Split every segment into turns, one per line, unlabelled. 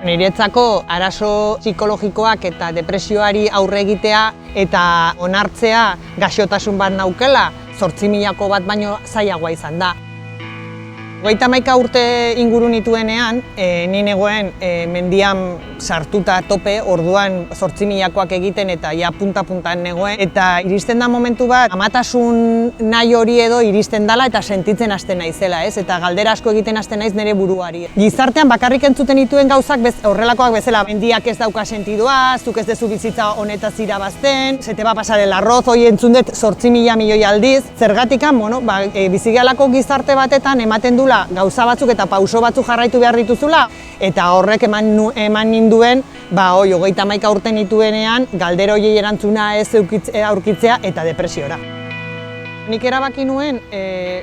Niretzako arazo psikologikoak eta depresioari aurre egitea eta onartzea gaixotasun bat naukela 8.000ko bat baino zailagoa izan da. 31 urte inguru nituenean, ni negoen mendian sartuta tope, orduan 8.000koak egiten eta ja punta-puntan negoen. Eta iristen da momentu bat, amatasun nahi hori edo iristen dala eta sentitzen hasten naizela, ez? Eta galdera asko egiten hasten naiz nire buruari. Gizartean bakarrik entzuten dituen gauzak horrelakoak bezala, mendiak ez dauka sentidua, zuk ez dezu bizitza honetaz irabazten, se te va pasar el arroz, hori entzun dut 8.000 milioi aldiz. Zergatikan, bizigalako gizarte batetan ematen dula gauza batzuk eta pauso batzuk jarraitu behar dituzula, eta horrek eman ninduen, 31 urte nituenean, galdera horiei erantzuna ez aurkitzea eta depresiora. Nik erabaki nuen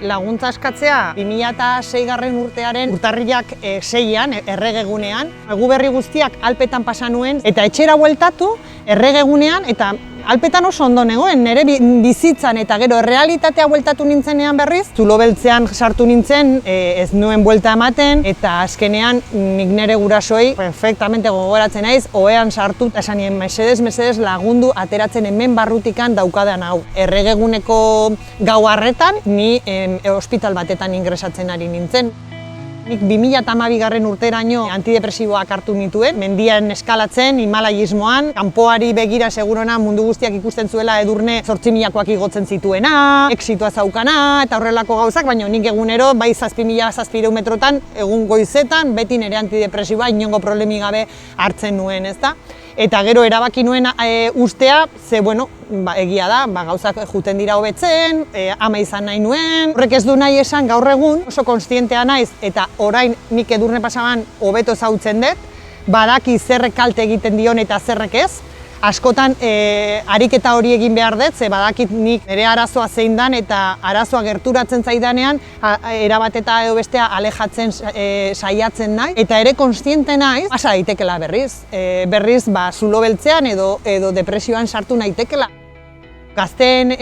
laguntza eskatzea 2006 urtearen urtarrilak 6an, erregegunean. Eguberri guztiak Alpetan pasa nuen, eta etxera bueltatu erregegunean, eta Alpetan oso ondo negoen, nire bizitzan eta gero errealitatea bueltatu nintzenean berriz, zulo beltzean sartu nintzen, ez nuen buelta ematen, eta azkenean nik nire gurasoei perfectamente gogoratzen naiz, ohean sartu, eta esan nien mesedez lagundu ateratzen hemen barrutikan daukadan hau. Erregeguneko gau harretan, ni ospital batetan ingresatzen ari nintzen. Nik 2012 urteraino antidepresiboak hartu nituen, mendian eskalatzen, himalaiismoan, kanpoari begira segurona mundu guztiak ikusten zuela Edurne 8.000koak igotzen zituena, exitoa zaukana eta horrelako gauzak, baina nik egunero bai 7.000 metrotan, egun goizetan, beti nire antidepresiboa inongo problemi gabe hartzen nuen, ezta? Eta gero erabaki nuen ustea, ze egia da, gauzak juten dira hobetzen, ama izan nahi nuen. Horrek ez du nahi esan gaur egun, oso kontzientea naiz, eta orain nik Edurne pasaban hobeto ezagutzen dut, badaki zerrek kalte egiten dion eta zerrek ez. Askotan ariketa hori egin behar dut, ze badakit nik nire arazoa zein dan eta arazoa gerturatzen zaidanean erabat eta edo bestea alejatzen saiatzen nahi. Eta ere kontziente naiz, pasa daitekela berriz. Berriz zulo beltzean edo depresioan sartu naitekela. Gazteen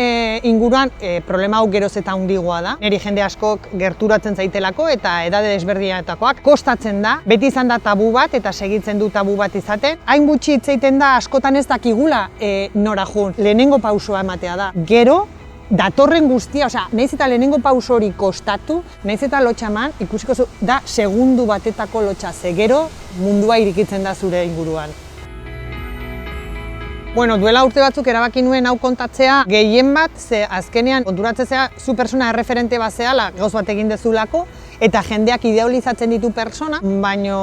inguruan problema hau geroz eta handigoa da. Niri jende askok gerturatzen zaitelako eta edade desberdinetakoak kostatzen da. Beti izan da tabu bat eta segitzen du tabu bat izaten. Hain gutxi hitz egiten da askotan ez dakigula nora jun. Lehenengo pausua ematea da. Gero, datorren guztia, nahiz eta lehenengo pauso hori kostatu, nahiz eta lotxa eman, ikusiko zu, da segundu batetako lotxa, ze gero mundua irikitzen da zure inguruan. Duela urte batzuk erabaki nuen hau kontatzea gehien bat, ze azkenean konturatzea zu persona erreferente bat zehala, gauz bat egin dezulako, eta jendeak idealizatzen ditu persona, baina,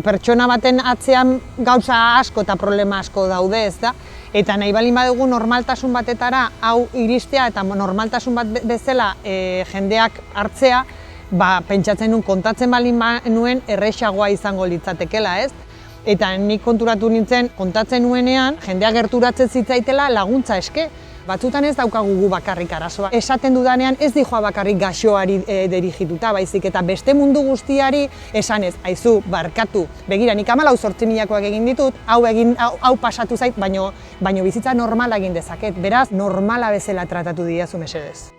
pertsona baten atzean gauza asko eta problema asko daude, ez da? Eta nahi balin badugu normaltasun batetara hau iristea eta normaltasun bat bezala jendeak hartzea, pentsatzen nuen kontatzen balin nuen errexagoa izango litzatekela, ez? Eta nik konturatu nintzen, kontatzen nuenean, jendeak gerturatzen zitzaitela laguntza eske. Batzutan ez daukagu gu bakarrik arazoa. Esaten dudanean ez dijoa bakarrik gaixoari dirigituta, baizik eta beste mundu guztiari esanez, aizu, barkatu. Begira, nik 8.000koak egin ditut, hau pasatu zait, baino bizitza normala egin dezaket. Beraz, normala bezala tratatu didazu mesedez.